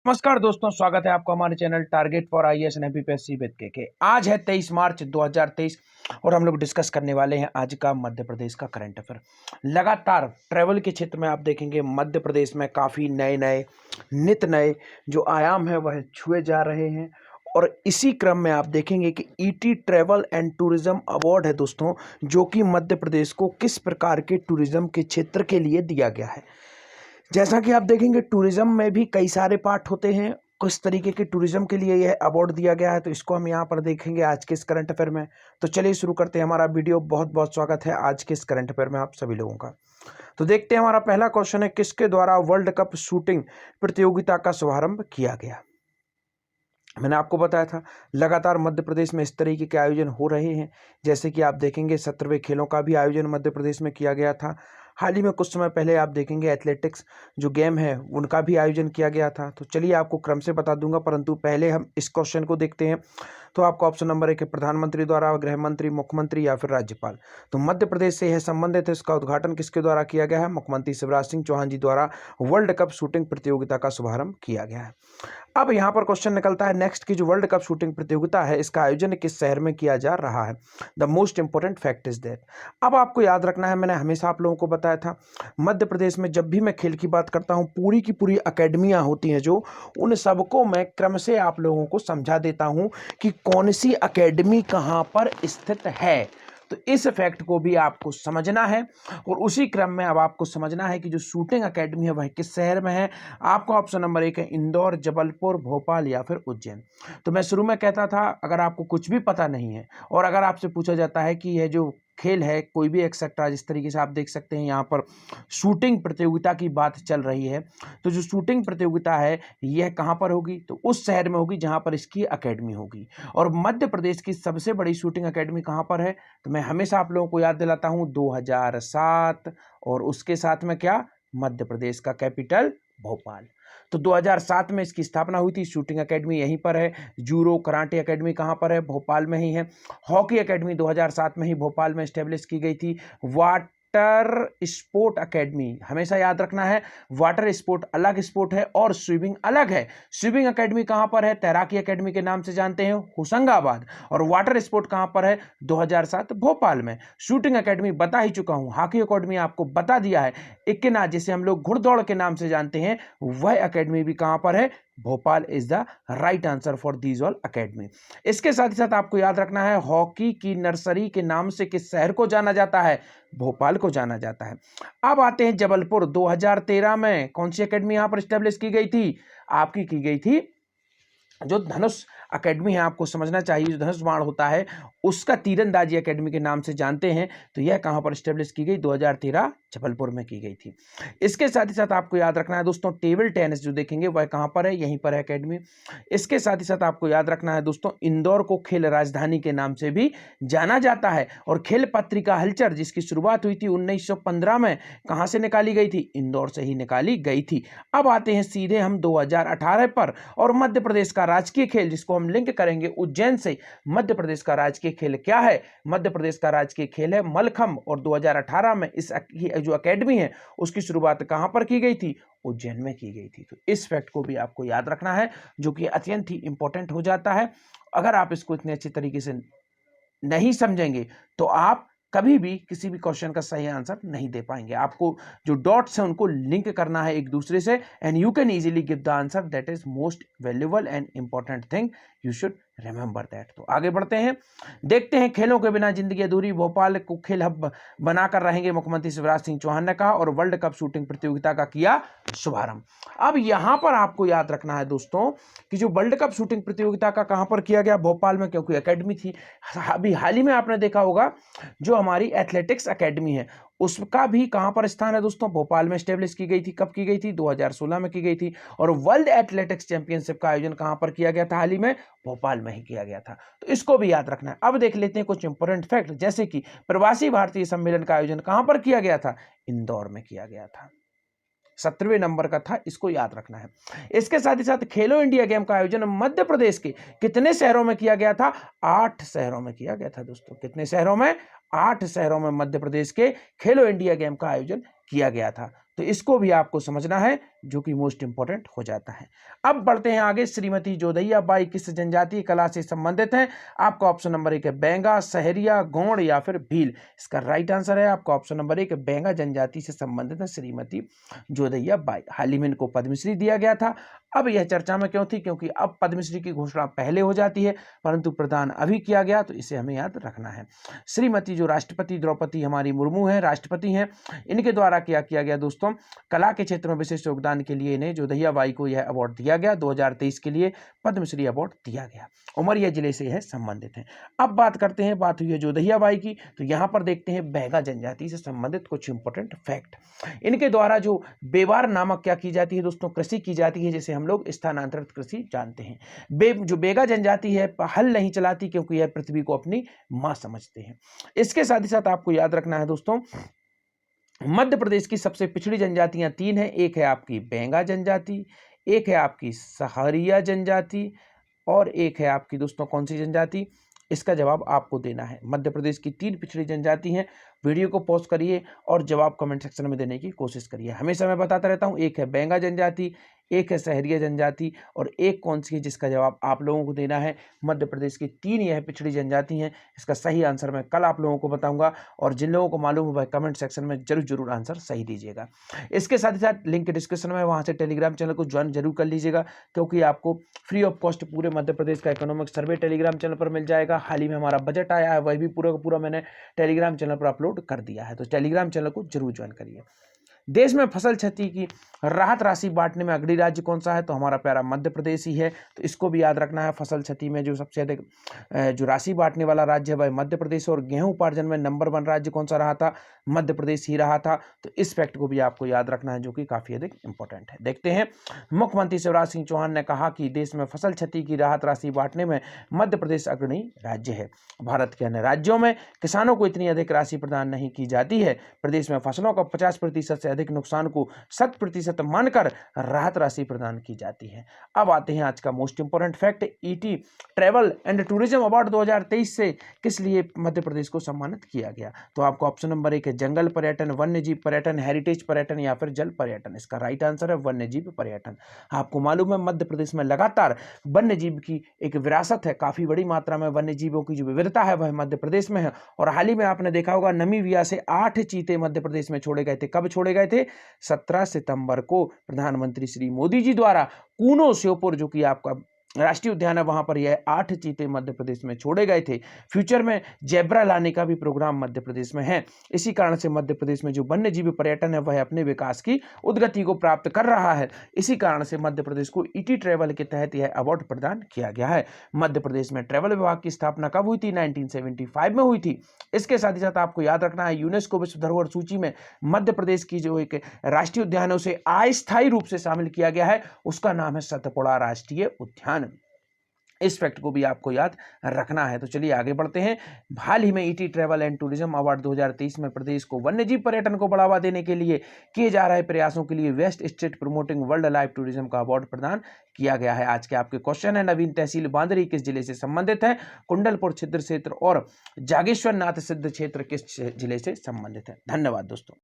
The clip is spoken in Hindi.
नमस्कार दोस्तों, स्वागत है आपका हमारे channel target for IAS and MPSC with के। आज है 23 मार्च 2023 और हम लोग डिस्कस करने वाले हैं आज का मध्य प्रदेश का करंट अफेयर। लगातार ट्रैवल के क्षेत्र में आप देखेंगे मध्य प्रदेश में काफ़ी नए नित नए जो आयाम है वह छुए जा रहे हैं। और इसी क्रम में आप देखेंगे कि ET travel and tourism award है दोस्तों, जो कि मध्य प्रदेश को किस प्रकार के टूरिज्म के क्षेत्र के लिए दिया गया है। जैसा कि आप देखेंगे टूरिज्म में भी कई सारे पार्ट होते हैं, किस तरीके के टूरिज्म के लिए यह अवार्ड दिया गया है, तो इसको हम यहाँ पर देखेंगे आज के इस करंट अफेयर में। तो चलिए शुरू करते हैं हमारा वीडियो। बहुत बहुत स्वागत है आज के इस करंट अफेयर में आप सभी लोगों का। तो देखते हैं, हमारा पहला क्वेश्चन है, किसके द्वारा वर्ल्ड कप शूटिंग प्रतियोगिता का शुभारंभ किया गया। मैंने आपको बताया था लगातार मध्य प्रदेश में इस तरीके के आयोजन हो रहे हैं। जैसे कि आप देखेंगे 17वें खेलों का भी आयोजन मध्य प्रदेश में किया गया था। हाल ही में कुछ समय पहले आप देखेंगे एथलेटिक्स जो गेम है उनका भी आयोजन किया गया था। तो चलिए आपको क्रम से बता दूंगा, परंतु पहले हम इस क्वेश्चन को देखते हैं। तो आपको ऑप्शन नंबर 1 है, प्रधानमंत्री द्वारा, गृह मंत्री, मुख्यमंत्री या फिर राज्यपाल। तो मध्य प्रदेश से यह संबंधित है, इसका उद्घाटन किसके द्वारा किया गया है? मुख्यमंत्री शिवराज सिंह चौहान जी द्वारा वर्ल्ड कप शूटिंग प्रतियोगिता का शुभारंभ किया गया है। अब यहाँ पर क्वेश्चन निकलता है नेक्स्ट की जो वर्ल्ड कप शूटिंग प्रतियोगिता है इसका आयोजन किस शहर में किया जा रहा है। The most important fact is that. अब आपको याद रखना है, मैंने हमेशा आप लोगों को बताया था मध्य प्रदेश में जब भी मैं खेल की बात करता हूँ पूरी की पूरी अकेडमियाँ होती हैं जो, उन सबको मैं क्रम से आप लोगों को समझा देता हूँ कि कौन सी अकेडमी कहाँ पर स्थित है। तो इस फैक्ट को भी आपको समझना है और उसी क्रम में अब आपको समझना है कि जो शूटिंग एकेडमी है वह किस शहर में है। आपका ऑप्शन नंबर 1 है, इंदौर, जबलपुर, भोपाल या फिर उज्जैन। तो मैं शुरू में कहता था अगर आपको कुछ भी पता नहीं है और अगर आपसे पूछा जाता है कि यह जो खेल है कोई भी एक्सेट्रा, जिस तरीके से आप देख सकते हैं यहाँ पर शूटिंग प्रतियोगिता की बात चल रही है, तो जो शूटिंग प्रतियोगिता है यह कहाँ पर होगी? तो उस शहर में होगी जहाँ पर इसकी एकेडमी होगी। और मध्य प्रदेश की सबसे बड़ी शूटिंग एकेडमी कहाँ पर है? तो मैं हमेशा आप लोगों को याद दिलाता हूँ 2007, और उसके साथ में क्या? मध्य प्रदेश का कैपिटल भोपाल। तो 2007 में इसकी स्थापना हुई थी। शूटिंग एकेडमी यहीं पर है। जूडो कराटे एकेडमी कहाँ पर है? भोपाल में ही है। हॉकी एकेडमी 2007 में ही भोपाल में स्टेब्लिश की गई थी। वाटर स्पोर्ट एकेडमी, हमेशा याद रखना है वाटर स्पोर्ट अलग स्पोर्ट है और स्विमिंग अलग है। स्विमिंग एकेडमी कहाँ पर है? तैराकी एकेडमी के नाम से जानते हैं, होशंगाबाद। और वाटर स्पोर्ट कहाँ पर है? 2007 भोपाल में। शूटिंग एकेडमी बता ही चुका हूं। हॉकी एकेडमी आपको बता दिया है। इक्किना जिसे हम लोग घुड़दौड़ के नाम से जानते हैं, वह एकेडमी भी कहां पर है? Bhopal is the right answer for these all academy. इसके साथ ही साथ आपको याद रखना है हॉकी की नर्सरी के नाम से किस शहर को जाना जाता है? भोपाल को जाना जाता है। अब आते हैं जबलपुर। 2013 में कौन सी एकेडमी यहां पर स्टेब्लिश की गई थी? आपकी की गई थी जो धनुष एकेडमी है। आपको समझना चाहिए जो धनुष बाण होता है उसका तीरंदाजी एकेडमी के नाम से जानते हैं। तो यह कहां पर स्टेब्लिश की गई? 2013 जबलपुर में की गई थी। इसके साथ ही साथ आपको याद रखना है दोस्तों टेबल टेनिस जो देखेंगे वह कहां पर है? यहीं पर है एकेडमी। इसके साथ ही साथ आपको याद रखना है दोस्तों इंदौर को खेल राजधानी के नाम से भी जाना जाता है। और खेल पत्रिका हलचल जिसकी शुरुआत हुई थी 1915 में, कहां से निकाली गई थी? इंदौर से ही निकाली गई थी। अब आते हैं सीधे हम 2018 पर, और मध्य प्रदेश का राजकीय खेल जिसको हम लिंक करेंगे उज्जैन से। मध्य प्रदेश का राजकीय खेल क्या है? मध्य प्रदेश का राजकीय खेल है मलखंभ। और 2018 में इस जो एकेडमी है उसकी शुरुआत कहां पर की गई थी? उज्जैन में की गई थी। तो इस फैक्ट को भी आपको याद रखना है जो कि अत्यंत ही इंपॉर्टेंट हो जाता है। अगर आप इसको इतने अच्छे तरीके से नहीं समझेंगे तो आप कभी भी किसी भी क्वेश्चन का सही आंसर नहीं दे पाएंगे। आपको जो डॉट्स हैं उनको लिंक करना है एक दूसरे से, and you can easily give the answer. That is most valuable and important thing, you should remember that. तो आगे बढ़ते हैं, देखते हैं खेलों के बिना जिंदगी अधूरी। भोपाल को खेल हब बनाकर रहेंगे मुख्यमंत्री शिवराज सिंह चौहान ने कहा, और वर्ल्ड कप शूटिंग प्रतियोगिता का किया शुभारंभ। अब यहां पर आपको याद रखना है दोस्तों कि जो वर्ल्ड कप शूटिंग प्रतियोगिता का कहां पर किया गया? भोपाल में, क्योंकि एकेडमी थी। अभी हाल ही में आपने देखा होगा जो हमारी एथलेटिक्स एकेडमी है उसका भी कहां पर स्थान है दोस्तों? भोपाल में स्टेब्लिश की गई थी। कब की गई थी? 2016 में की गई थी। और वर्ल्ड एथलेटिक्स चैंपियनशिप का आयोजन कहां पर किया गया था? हाल ही में भोपाल में ही किया गया था। तो इसको भी याद रखना है। अब देख लेते हैं कुछ इंपोर्टेंट फैक्ट, जैसे कि प्रवासी भारतीय सम्मेलन का आयोजन कहां पर किया गया था? इंदौर में किया गया था। 17वें नंबर का था, इसको याद रखना है। इसके साथ ही साथ खेलो इंडिया गेम का आयोजन मध्य प्रदेश के कितने शहरों में किया गया था? 8 शहरों में किया गया था दोस्तों। कितने शहरों में? 8 शहरों में मध्य प्रदेश के खेलो इंडिया गेम का आयोजन किया गया था। तो इसको भी आपको समझना है, जो कि मोस्ट इंपॉर्टेंट हो जाता है। अब बढ़ते हैं आगे। श्रीमती जोधैया बाई किस जनजातीय कला से संबंधित हैं? आपका ऑप्शन नंबर 1 है बेंगा, सहरिया, गोंड या फिर भील। इसका राइट आंसर है आपका ऑप्शन नंबर 1 बेंगा जनजाति से संबंधित है श्रीमती जोधैया बाई। हाल ही में इनको पद्मश्री दिया गया था। अब यह चर्चा में क्यों थी? क्योंकि अब पद्मश्री की घोषणा पहले हो जाती है, परंतु प्रदान अभी किया गया, तो इसे हमें याद रखना है। श्रीमती जो राष्ट्रपति द्रौपदी हमारी मुर्मू है, राष्ट्रपति हैं, इनके द्वारा क्या किया गया दोस्तों? कला के क्षेत्र में विशिष्ट योगदान के लिए इन्हें जोधैया बाई को यह अवार्ड दिया गया। 2023 के लिए पद्मश्री अवार्ड दिया गया। उमरिया जिले से यह संबंधित है। अब बात करते हैं, बात हुई है जोधैया बाई की, तो यहां पर देखते हैं बेगा जनजाति से संबंधित कुछ इंपॉर्टेंट फैक्ट। इनके द्वारा जो बेवार नामक क्या की जाती है दोस्तों? कृषि की जाती है, जिसे हम लोग स्थानांतरित कृषि जानते हैं। जो बेगा जनजाति है हल नहीं चलाती, क्योंकि यह पृथ्वी को अपनी मां समझते हैं। इसके साथ ही साथ आपको याद रखना है दोस्तों, मध्य प्रदेश की सबसे पिछड़ी जनजातियां 3 हैं। एक है आपकी बेंगा जनजाति, एक है आपकी सहारिया जनजाति, और एक है आपकी दोस्तों कौन सी जनजाति? इसका जवाब आपको देना है। मध्य प्रदेश की 3 पिछड़ी जनजाति हैं। वीडियो को पॉज करिए और जवाब कमेंट सेक्शन में देने की कोशिश करिए। हमेशा मैं बताता रहता हूं, एक है बेंगा जनजाति, एक है सहरिया जनजाति, और एक कौन सी है जिसका जवाब आप लोगों को देना है? मध्य प्रदेश की 3 यह पिछड़ी जनजाति हैं। इसका सही आंसर मैं कल आप लोगों को बताऊंगा, और जिन लोगों को मालूम हो वह कमेंट सेक्शन में जरूर आंसर सही दीजिएगा। इसके साथ ही साथ लिंक डिस्क्रिप्शन में, वहां से टेलीग्राम चैनल को ज्वाइन जरूर कर लीजिएगा, क्योंकि आपको फ्री ऑफ कॉस्ट पूरे मध्य प्रदेश का इकोनॉमिक सर्वे टेलीग्राम चैनल पर मिल जाएगा। हाल ही में हमारा बजट आया है, वह भी पूरा का पूरा मैंने टेलीग्राम चैनल पर अपलोड कर दिया है, तो टेलीग्राम चैनल को जरूर ज्वाइन करिए। देश में फसल क्षति की राहत राशि बांटने में अग्रणी राज्य कौन सा है? तो हमारा प्यारा मध्य प्रदेश ही है, तो इसको भी याद रखना है। फसल क्षति में जो सबसे अधिक जो राशि बांटने वाला राज्य है वह मध्य प्रदेश, और गेहूं उपार्जन में नंबर 1 राज्य कौन सा रहा था? मध्य प्रदेश ही रहा था। तो इस फैक्ट को भी आपको याद रखना है, जो कि काफी अधिक इंपॉर्टेंट है। देखते हैं, मुख्यमंत्री शिवराज सिंह चौहान ने कहा कि देश में फसल क्षति की राहत राशि बांटने में मध्य प्रदेश अग्रणी राज्य है। भारत के अन्य राज्यों में किसानों को इतनी अधिक राशि प्रदान नहीं की जाती है। प्रदेश में फसलों का 50% से अधिक नुकसान को 100% मानकर राहत राशि प्रदान की जाती है। अब आते हैं आज का most important fact, ET travel and tourism award 2023 से किस लिए मध्य प्रदेश को सम्मानित किया गया? तो आपको ऑप्शन नंबर 1 है जंगल पर्यटन, वन्यजीव पर्यटन, हेरिटेज पर्यटन या फिर जल पर्यटन। इसका राइट आंसर है वन्यजीव पर्यटन। आपको मालूम है मध्य प्रदेश में लगातार वन्यजीव की एक विरासत है, काफी बड़ी मात्रा में वन्यजीवों की जो विविधता है वह मध्य प्रदेश में है। और हाल ही में आपने देखा होगा, नामीबिया से 8 चीते मध्य प्रदेश में छोड़े गए थे। कब छोड़े गए थे? 17 सितंबर को प्रधानमंत्री श्री मोदी जी द्वारा कूनो श्योपुर, जो कि आपका राष्ट्रीय उद्यान है, वहां पर यह 8 चीते मध्य प्रदेश में छोड़े गए थे। फ्यूचर में जेब्रा लाने का भी प्रोग्राम मध्य प्रदेश में है। इसी कारण से मध्य प्रदेश में जो वन्यजीव पर्यटन है वह अपने विकास की उद्गति को प्राप्त कर रहा है। इसी कारण से मध्य प्रदेश को ईटी ट्रैवल के तहत यह अवार्ड प्रदान किया गया है। मध्य प्रदेश में ट्रैवल विभाग की स्थापना कब हुई थी? 1975 में हुई थी। इसके साथ ही साथ आपको याद रखना है, यूनेस्को विश्व धरोहर सूची में मध्य प्रदेश की जो एक राष्ट्रीय उद्यान है उसे अस्थायी रूप से शामिल किया गया है। उसका नाम है सतपुड़ा राष्ट्रीय उद्यान। इस फैक्ट को भी आपको याद रखना है। तो चलिए आगे बढ़ते हैं। हाल ही में ET travel and tourism award 2023 में प्रदेश को वन्यजीव पर्यटन को बढ़ावा देने के लिए किए जा रहे प्रयासों के लिए best state promoting wildlife tourism का अवार्ड प्रदान किया गया है। आज के आपके क्वेश्चन है, नवीन तहसील बांदरी किस जिले से संबंधित है? कुंडलपुर छिद्र क्षेत्र और जागेश्वर नाथ सिद्ध क्षेत्र किस जिले से संबंधित है? धन्यवाद दोस्तों।